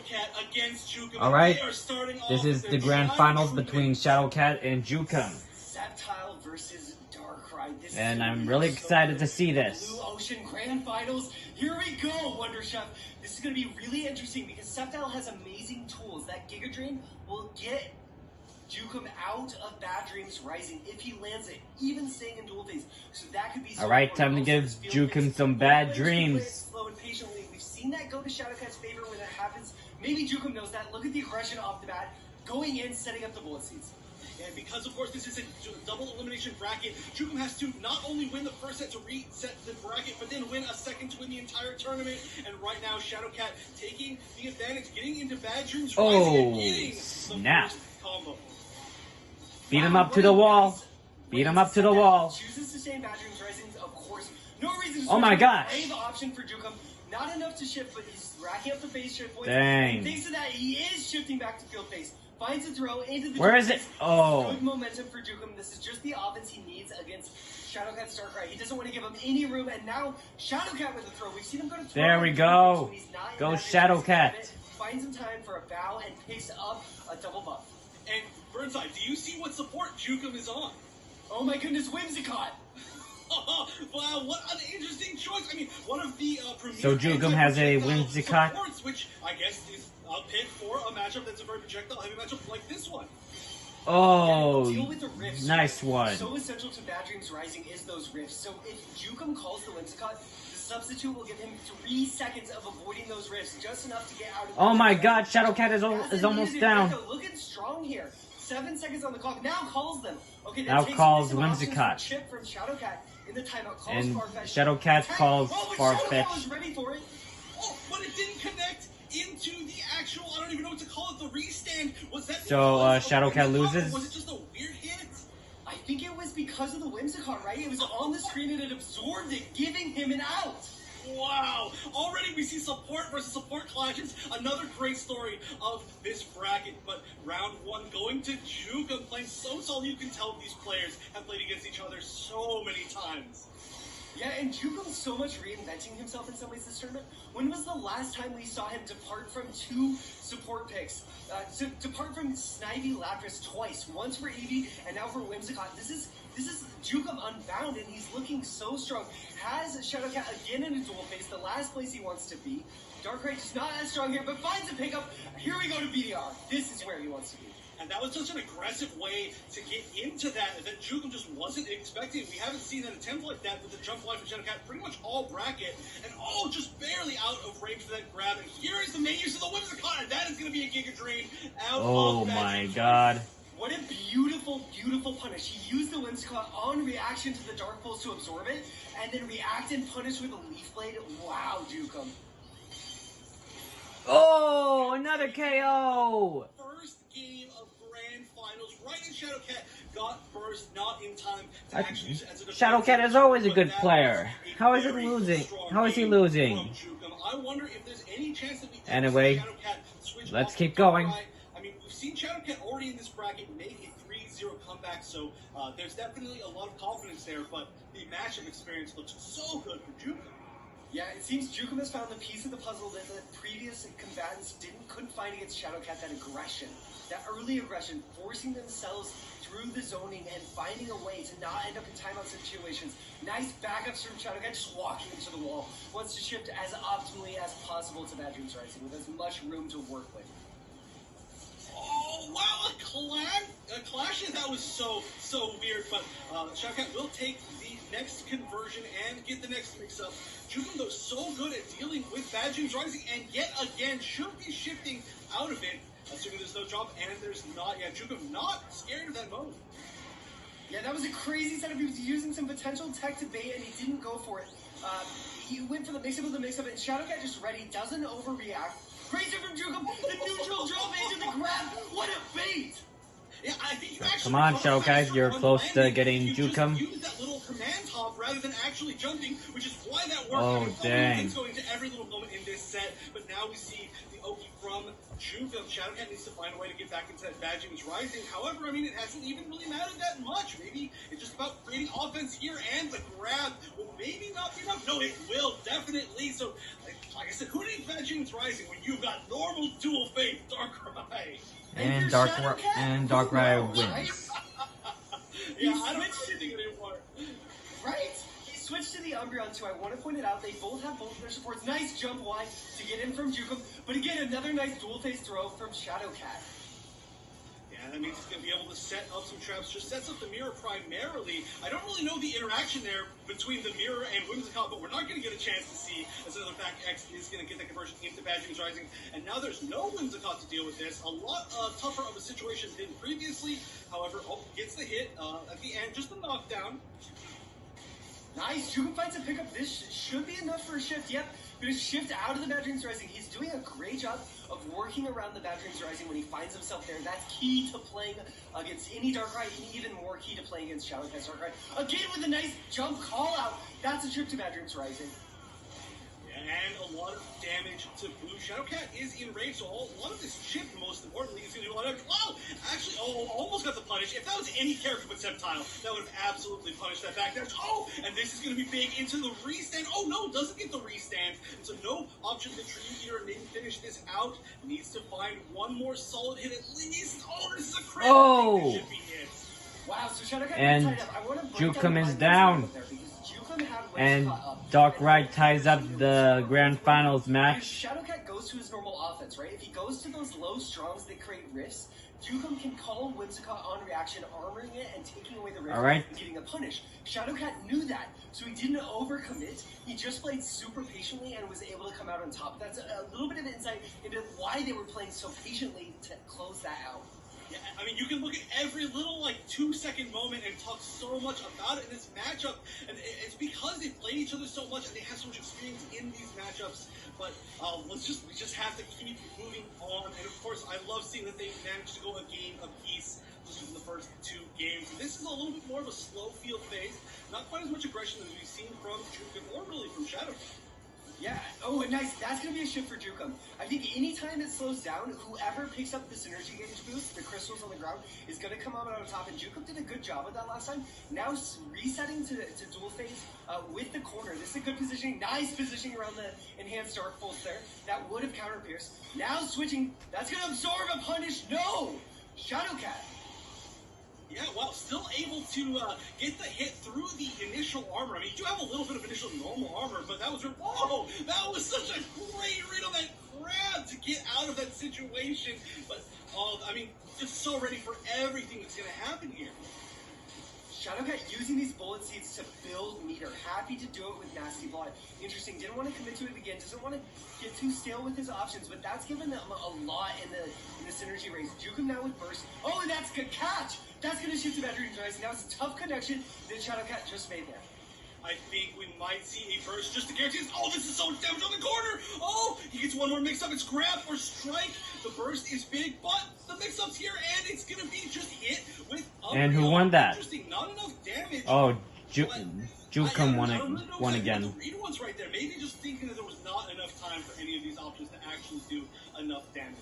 Shadowcat against Jumken. All right, They are starting off this is with the their grand giant finals tournament. between Shadowcat and Jumken. Sceptile versus Darkrai. This And is I'm really excited to see this. Blue Ocean Grand Finals. Here we go, Wonder Chef. This is going to be really interesting because Sceptile has amazing tools. That Giga Drain will get Jumken out of Bad Dreams Rising if he lands it, even staying in dual phase. So that could be. All right, time to give Jumken some bad dreams. Slow and patiently. We've seen that go to Shadowcat's favor when that happens. Maybe Jumken knows that. Look at the aggression off the bat, going in, setting up the bullet seeds. And because, of course, this is a double elimination bracket, Jumken has to not only win the first set to reset the bracket, but then win a second to win the entire tournament. And right now, Shadowcat taking the advantage, getting into Bad Dreams Rising and getting snap. the first combo. Beat him up to the wall. Beat him up to the wall. Chooses to stay in Bad Dreams Rising, of course. No reason to Oh my gosh. brave option for Jumken. Not enough to shift, but he's racking up the base shift points. Dang. And thanks to that, he is shifting back to field phase. Finds a throw into the Where is it? Oh. Good momentum for Jumken. This is just the offense he needs against Shadowcat's Darkrai. He doesn't want to give him any room, and now Shadowcat with the throw. We've seen him go to throw. There we go. Go Shadowcat. Finds him time for a bow and picks up a double buff. And Burnside, do you see what support Jumken is on? Oh my goodness, Whimsicott! Wow, what an interesting choice. I mean, one of the premier... So Jumken has a Whimsicott? Supports, which I guess is a pick for a matchup that's a very projectile-heavy matchup like this one. Oh, deal with the rifts. nice one. So essential to Bad Dreams Rising is those rifts. So if Jumken calls the Whimsicott, the substitute will give him 3 seconds of avoiding those rifts, just enough to get out of the Oh my god, Shadowcat is almost down. Looking strong here. 7 seconds on the clock. Now calls them. Okay, that Now takes calls some options Whimsicott. from Chip from Shadowcat in the timeout. Calls And Farfetch. Shadowcat calls Shadowcat Farfetch. was ready for it. Oh, but it didn't connect into the actual, I don't even know what to call it, the restand. Was that So, because of Shadowcat the loses? Was it just a weird hit? I think it was because of the Whimsicott, right? It was on the screen and it absorbed it, giving him an out. Wow! Already we see support versus support clashes. Another great story of this bracket. But round 1 going to Jumken, playing so solid. You can tell these players have played against each other so many times. Yeah, and Jumken's so much reinventing himself in some ways this tournament. When was the last time we saw him depart from 2 support picks? Depart from Snivy Lapras twice. Once for Eevee and now for Whimsicott. This is Jumken unbound, and he's looking so strong. Has Shadowcat again in a dual phase, the last place he wants to be. Darkrai just not as strong here, but finds a pickup. Here we go to BDR. This is where he wants to be. And that was such an aggressive way to get into that Jumken just wasn't expecting. We haven't seen an attempt like that with the jump life from Shadowcat pretty much all bracket. And just barely out of range for that grab. And here is the main use of the Whimsicott. And that is going to be a Giga Drain out Oh my god. What a beautiful, beautiful punish. He used the Whimsicott on reaction to the Dark Pulse to absorb it, and then react and punish with a Leaf Blade. Wow, Jumken. Oh, another KO. First game of Grand Finals, right in Shadowcat, got first, not in time to actually use it as a Shadowcat is always a good player. How is it losing? How is he losing? I wonder if there's any chance that we Anyway, let's keep going. I mean, we've seen Shadowcat already in this bracket make a 3-0 comeback, so there's definitely a lot of confidence there, but the matchup experience looks so good for Jumken. Yeah, it seems Jumken has found the piece of the puzzle that the previous combatants couldn't find against Shadowcat, that aggression. That early aggression, forcing themselves through the zoning and finding a way to not end up in timeout situations. Nice backups from Shadowcat, just walking into the wall. Wants to shift as optimally as possible to Bad Dreams Rising with as much room to work with. Oh, wow, a clash? That was so weird, but Shadowcat will take the next conversion and get the next mix-up. Jumken, though, so good at dealing with Bad Dreams Rising, and yet again should be shifting out of it, assuming there's no drop, and there's not. Yeah, Jumken not scared of that mode. Yeah, that was a crazy setup. He was using some potential tech to bait, and he didn't go for it. He went for the mix-up of the mix-up, and Shadowcat just ready, doesn't overreact. Great shot from Jumken, the neutral drop into the grab. What a bait! Yeah, I think you actually Come on, Shadowcat, you're close to getting Jumken. Use that little command hop rather than actually jumping, which is why that worked. Oh, dang. It's going to every little moment in this set, but now we see the Oki from Jumken. Shadowcat needs to find a way to get back into that Bad Dreams Rising. However, I mean, it hasn't even really mattered that much. Maybe it's just about creating offense here, and the grab will maybe not be enough. No, it will, definitely. So Like I said, who needs Bad Dreams Rising when you've got normal dual faith Darkrai? And your Darkrai wins. Right? Yeah, I don't know anything anymore. Right? He switched to the Umbreon too. I want to point it out. They both have both of their supports. Nice jump wide to get in from Jumken. But again, another nice dual face throw from Shadowcat. Yeah, that means he's going to be able to set up some traps. Just sets up the mirror primarily. I don't really know the interaction there between the mirror and Whimsicott, but we're not going to get a chance to see, as another fact, X is going to get that conversion into Bad Dreams Rising. And now there's no Whimsicott to deal with this. A lot tougher of a situation than previously. However, gets the hit at the end, just the knockdown. Nice. Jumken fights a pickup. This should be enough for a shift. Yep. Going to shift out of the Bad Dreams Rising. He's doing a great job of working around the Bad Dreams Rising when he finds himself there. That's key to playing against any Darkrai, and even more key to playing against Shadowcat's Darkrai. Again with a nice jump call out. That's a trip to Bad Dreams Rising. And a lot of damage to boot. Shadowcat is enraged, so a lot of this chip, most importantly, is going to do a lot of damage. Wow! Actually, almost got the punish. If that was any character but Sceptile, that would have absolutely punished that back there. Oh! And this is going to be big into the restand. Oh no, doesn't get the restand. And so no option to Tree here and maybe finish this out. Needs to find one more solid hit at least. Oh, this is a crit. Oh! Should be it. Wow, so Shadowcat And tied up. I want to break Jumken down is the down. there because Jumken had And Whimsicott up. Darkrai ties up the grand finals If match. Shadowcat goes to his normal offense, right? If he goes to those low strongs that create rifts, Jumken can call Whimsicott on reaction, armoring it and taking away the rift Alright. and getting a punish. Shadowcat knew that, so he didn't overcommit. He just played super patiently and was able to come out on top. That's a little bit of insight into why they were playing so patiently to close that out. Yeah, I mean, you can look at every little, 2-second moment and talk so much about it in this matchup. And it's because they play each other so much and they have so much experience in these matchups. But we just have to keep moving on. And of course, I love seeing that they managed to go a game apiece just in the first 2 games. This is a little bit more of a slow field phase. Not quite as much aggression as we've seen from Jumken or really from Shadow. Yeah. Oh, and nice. That's going to be a shift for Jumken. I think anytime it slows down, whoever picks up the synergy gauge boost, the crystals on the ground, is going to come out on top. And Jumken did a good job with that last time. Now resetting to dual phase with the corner. This is a good positioning. Nice positioning around the enhanced Dark Pulse there. That would have counter pierced. Now switching. That's going to absorb a punish. No! Shadowcat. Yeah, well, still able to get the hit through the initial armor. I mean, you do have a little bit of initial normal armor, but that was whoa! That was such a great read on that grab to get out of that situation. But I mean, just so ready for everything that's going to happen here. Shadowcat using these bullet seeds to build meter. Happy to do it with Nasty Blood. Interesting. Didn't want to commit to it again. Doesn't want to get too stale with his options, but that's given them a lot in the synergy race. Jumken now with Burst. Oh, and that's a catch! That's going to shift to Bad Dreams Rising. Now it's a tough connection that Shadowcat just made there. I think we might see a burst just to guarantee this. Oh, this is so much damage on the corner. Oh, he gets one more mix-up. It's grab or strike. The burst is big, but the mix-up's here, and it's going to be just hit with And who won that? Interesting. Not enough damage. Oh, Jumken won again. The read ones right there. Maybe just thinking that there was not enough time for any of these options to actually do enough damage.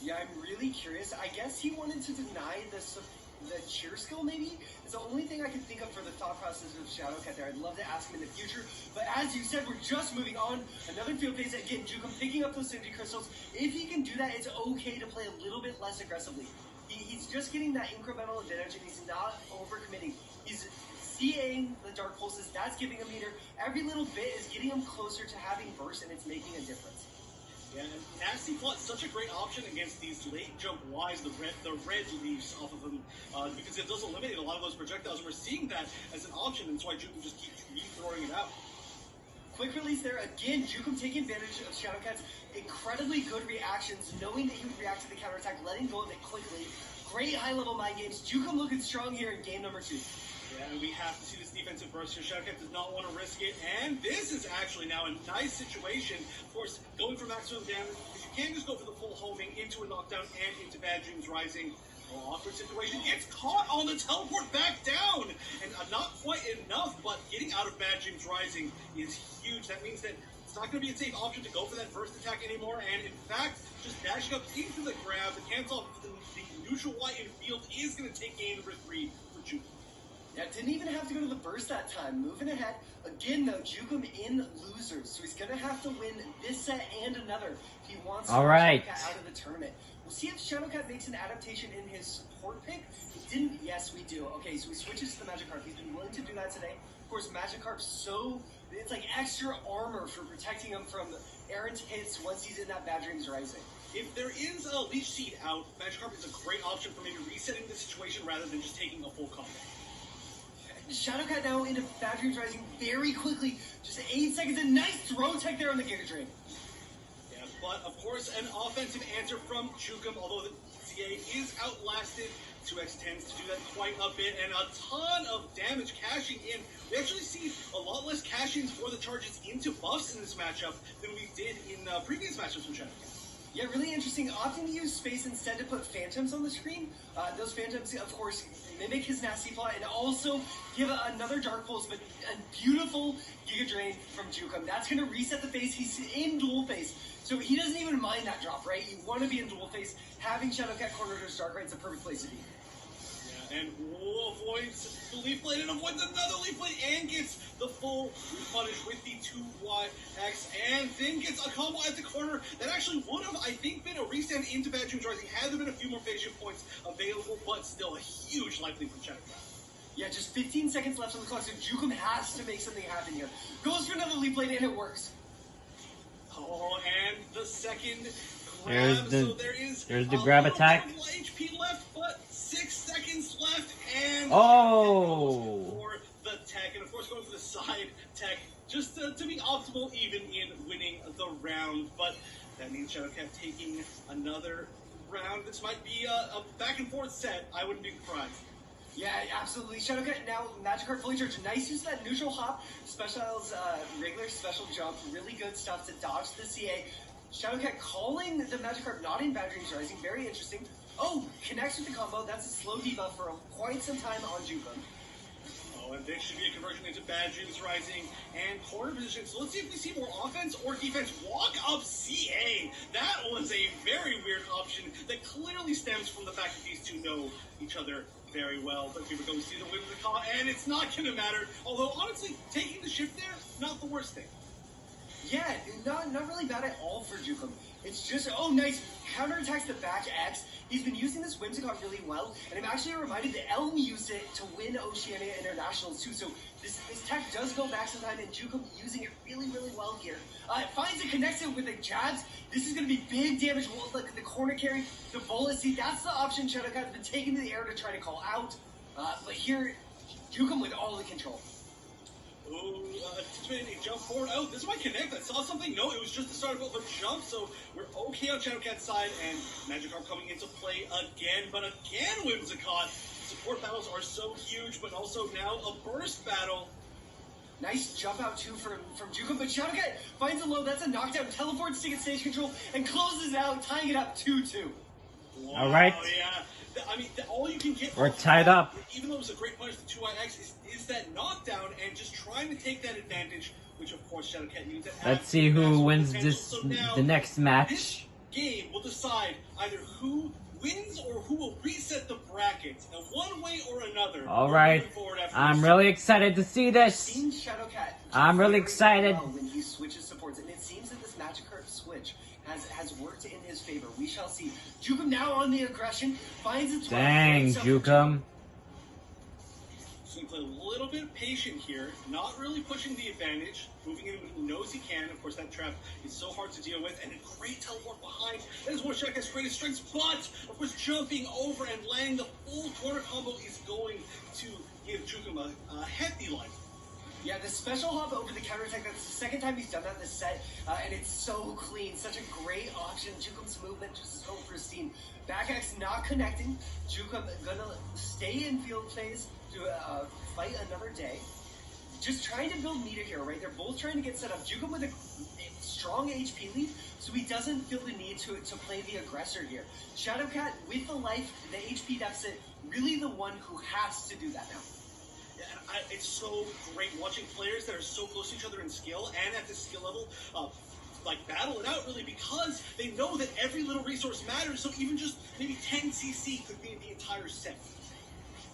Yeah, I'm really curious. I guess he wanted to deny the cheer skill, maybe? It's the only thing I can think of for the thought process of Shadowcat there. I'd love to ask him in the future. But as you said, we're just moving on. Another field phase. Again, Jumken picking up those synergy crystals. If he can do that, it's okay to play a little bit less aggressively. He's just getting that incremental advantage, and he's not overcommitting. He's seeing the Dark Pulses. That's giving him meter. Every little bit is getting him closer to having burst, and it's making a difference. Yeah, and Nasty Plot, such a great option against these late jump Ys, the red leaves off of them, because it does eliminate a lot of those projectiles, and we're seeing that as an option, and that's why Jumken just keeps throwing it out. Quick release there. Again, Jumken taking advantage of Shadowcat's incredibly good reactions, knowing that he would react to the counterattack, letting go of it quickly. Great high-level mind games. Jumken looking strong here in game number 2. Yeah, and we have to see this defensive burst here. Shadowcat does not want to risk it, and this is actually now a nice situation. Of course, going for maximum damage, because you can't just go for the full homing into a knockdown and into Bad Dreams Rising. Awkward situation. Gets caught on the teleport back down, and not quite enough, but getting out of Bad Dreams Rising is huge. That means that it's not going to be a safe option to go for that first attack anymore, and in fact, just dashing up into the grab, the cancel off the neutral Y in field is going to take game number 3 for Jumken. Yeah, didn't even have to go to the burst that time. Moving ahead. Again, though, Jumken in losers. So he's going to have to win this set and another if he wants to get Shadowcat out of the tournament. We'll see if Shadowcat makes an adaptation in his support pick. He didn't. Yes, we do. Okay, so he switches to the Magikarp. He's been willing to do that today. Of course, Magikarp's so... It's like extra armor for protecting him from errant hits once he's in that Bad Dreams Rising. If there is a Leech Seed out, Magikarp is a great option for maybe resetting the situation rather than just taking a full combo. Shadowcat now into Bad Dreams Rising very quickly. Just 8 seconds. A nice throw tech there on the Giga Drain. Yeah, but of course, an offensive answer from Jumken, although the CA is outlasted. 2x tends to do that quite a bit, and a ton of damage cashing in. We actually see a lot less cash-ins for the charges into buffs in this matchup than we did in previous matchups from Shadowcat. Yeah, really interesting. Opting to use space instead to put phantoms on the screen. Those phantoms, of course, mimic his nasty plot and also give another Dark Pulse, but a beautiful Giga Drain from Jumken. That's going to reset the phase. He's in dual phase, so he doesn't even mind that drop, right? You want to be in dual phase. Having Shadowcat cornered his Dark Raid's a perfect place to be. Yeah, and avoids the Leaf Blade and avoids another Leaf Blade and gets the full punish with the 2YX and then gets a combo at the corner that actually would have, I think, been a restand into Bad Dreams Rising had there been a few more phase shift points available, but still a huge life lead from Shadowcat. Yeah, just 15 seconds left on the clock, so Jumken has to make something happen here. Goes for another Leaf Blade and it works. Oh, and the second grab, there's the grab attack. HP left, but 6 seconds left, and for the tech, and of course going for the side tech, just to be optimal even in winning the round. But that means Shadowcat taking another round. This might be a back and forth set. I wouldn't be surprised. Yeah, absolutely. Shadowcat now Magikarp fully charged. Nice use of that neutral hop. Special's regular special jump. Really good stuff to dodge the CA. Shadowcat calling the Magikarp not in Bad Dreams Rising. Very interesting. Oh, connects with the combo. That's a slow debuff for quite some time on Jumken. Oh, and this should be a conversion into Bad Dreams Rising and corner position. So let's see if we see more offense or defense. Walk up CA. That was a very weird option that clearly stems from the fact that these two know each other very well. But here we go. We see the win of the call, and it's not going to matter. Although, honestly, taking the shift there, not the worst thing. Yeah, not really bad at all for Jumken. It's just, oh, nice. Counterattacks the back X. He's been using this Whimsicott really well, and I'm actually reminded that Elm used it to win Oceania Internationals too, so this tech does go back some time, and Jumken using it really, really well here. Finds it, connects it with the jabs. This is going to be big damage. Look at the corner carry, the bullet. See, that's the option Shadowcat has been taken to the air to try to call out. But here, Jumken with all the control. Oh, anticipating a jump forward. Oh, this might connect. I saw something. No, it was just the start of a jump, so we're okay on Shadowcat's side, and Magikarp coming into play again, but again Whimsicott. Support battles are so huge, but also now a burst battle. Nice jump out too from Jumken, but Shadowcat finds a low. That's a knockdown. Teleports to get stage control and closes out, tying it up 2-2. Wow, all right. Yeah. I mean, all you can get. We're tied up. Even though it was a great punish, the 2IX is that knockdown and just trying to take that advantage, which of course Shadowcat used. Let's see who wins this the next match. This game will decide either who wins or who will reset the brackets. Now, one way or another. All right. I'm really excited to see this. Shadowcat I'm really excited. When he switches supports, and it seems that this Magikarp switch has worked in his favor. We shall see. Jumken now on the aggression, finds its way. Dang, Jumken. So he play a little bit patient here, not really pushing the advantage, moving in when he knows he can. Of course, that trap is so hard to deal with, and a great teleport behind. That is one of Shadowcat's greatest strengths, but of course, jumping over and landing the full corner combo is going to give Jumken a hefty life. Yeah, the special hop over the counterattack, that's the second time he's done that this set, and it's so clean. Such a great option. Jumken's movement just so pristine. Back X not connecting. Jumken gonna stay in field phase to fight another day. Just trying to build meter here, right? They're both trying to get set up. Jumken with a strong HP lead, so he doesn't feel the need to play the aggressor here. Shadowcat, with the life, the HP deficit, really the one who has to do that now. Yeah, and it's so great watching players that are so close to each other in skill and at this skill level, like battle it out really, because they know that every little resource matters. So even just maybe 10 CC could be the entire set.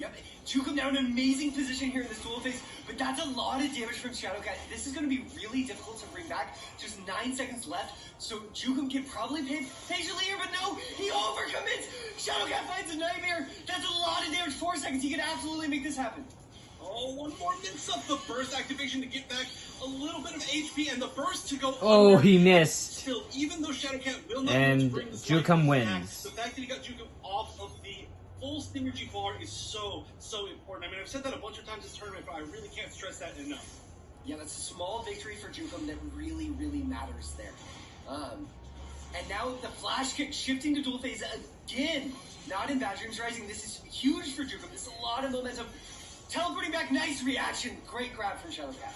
Yep, Jumken now in an amazing position here in this duel phase, but that's a lot of damage from Shadowcat. This is going to be really difficult to bring back. Just 9 seconds left, so Jumken can probably pay patiently here, but no, he overcommits. Shadowcat finds a nightmare. That's a lot of damage. 4 seconds, he can absolutely make this happen. Oh, one more mix up the burst activation to get back a little bit of HP and the burst to go. Oh, under. he missed. Still, even though Shadowcat will not And bring the Jumken back, wins. the fact that he got Jumken off of the full Synergy bar is so important. I mean, I've said that a bunch of times this tournament, but I really can't stress that enough. Yeah, that's a small victory for Jumken that really, really matters there. And now the flash kick shifting to dual phase again. Not in Bad Dreams Rising. This is huge for Jumken. This is a lot of momentum. Teleporting back, nice reaction. Great grab from Shadowcat.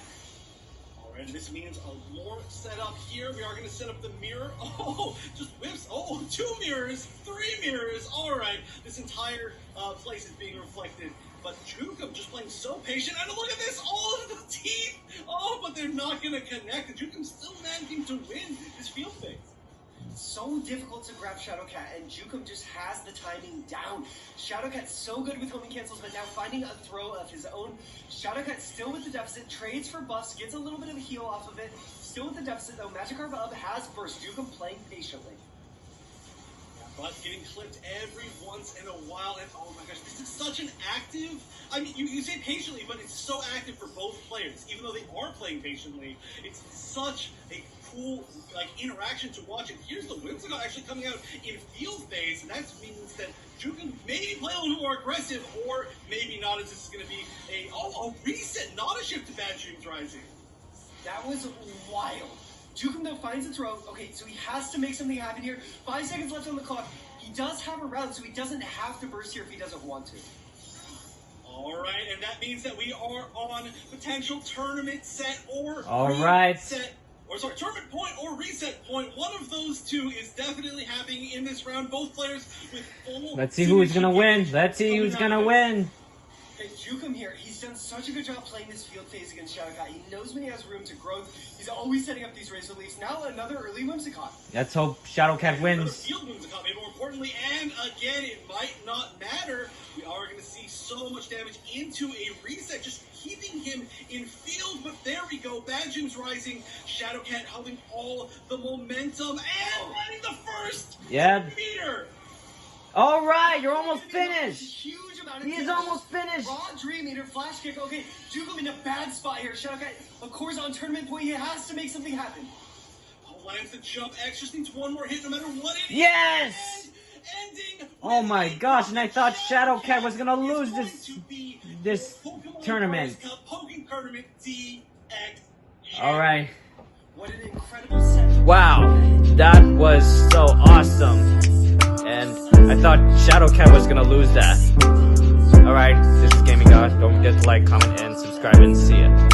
Alright, this means a more setup here. We are going to set up the mirror. Oh, just whips. Oh, 2 mirrors, 3 mirrors. Alright, this entire place is being reflected. But Jumken just playing so patient. And look at this, all of the teeth. Oh, but they're not going to connect. And Jumken's still managing to win this field phase. So difficult to grab Shadowcat, and Jumken just has the timing down. Shadowcat's so good with homing cancels, but now finding a throw of his own. Shadowcat still with the deficit, trades for buffs, gets a little bit of a heal off of it. Still with the deficit though, Magikarp up has burst. Jumken playing patiently. But getting clipped every once in a while, and oh my gosh, this is such an active, I mean, you say patiently, but it's so active for both players. Even though they are playing patiently, it's such a cool, like, interaction to watch. And here's the Whimsicott actually coming out in field phase, and that means that Jumken maybe play a little more aggressive, or maybe not, as this is going to be a reset, not a shift to Bad Dreams Rising. That was wild. Jumken though finds a throw. Okay, so he has to make something happen here. 5 seconds left on the clock. He does have a round, so he doesn't have to burst here if he doesn't want to. Alright, and that means that we are on potential tournament set or reset. Tournament point or reset point. One of those two is definitely happening in this round. Both players with full... Let's see who's gonna win. Let's see who's gonna win. Okay, Jumken here, he's done such a good job playing this field phase against Shadowcat. He knows when he has room to grow. He's always setting up these race reliefs. Now another early Whimsicott. Let's hope Shadowcat Another wins. field Whimsicott, maybe more importantly, and again, it might not matter. We are going to see so much damage into a reset, just keeping him in field. But there we go, Bad Dreams Rising, Shadowcat holding all the momentum and winning the first meter. All right, you're almost finished. Huge amount of He is damage. almost finished. Raw Dream Eater, flash kick. Okay, Jumken in a bad spot here. Shadowcat, of course, on tournament point, he has to make something happen. Lands the jump X, just needs one more hit no matter what it is. Yes! Ending. Oh my gosh, and I thought Shadowcat was gonna lose this tournament. Pokken tournament DX. All right. What an incredible set. Wow, that was so awesome. And I thought Shadowcat was gonna lose that. Alright, this is Gaming God. Don't forget to like, comment, and subscribe, and see ya.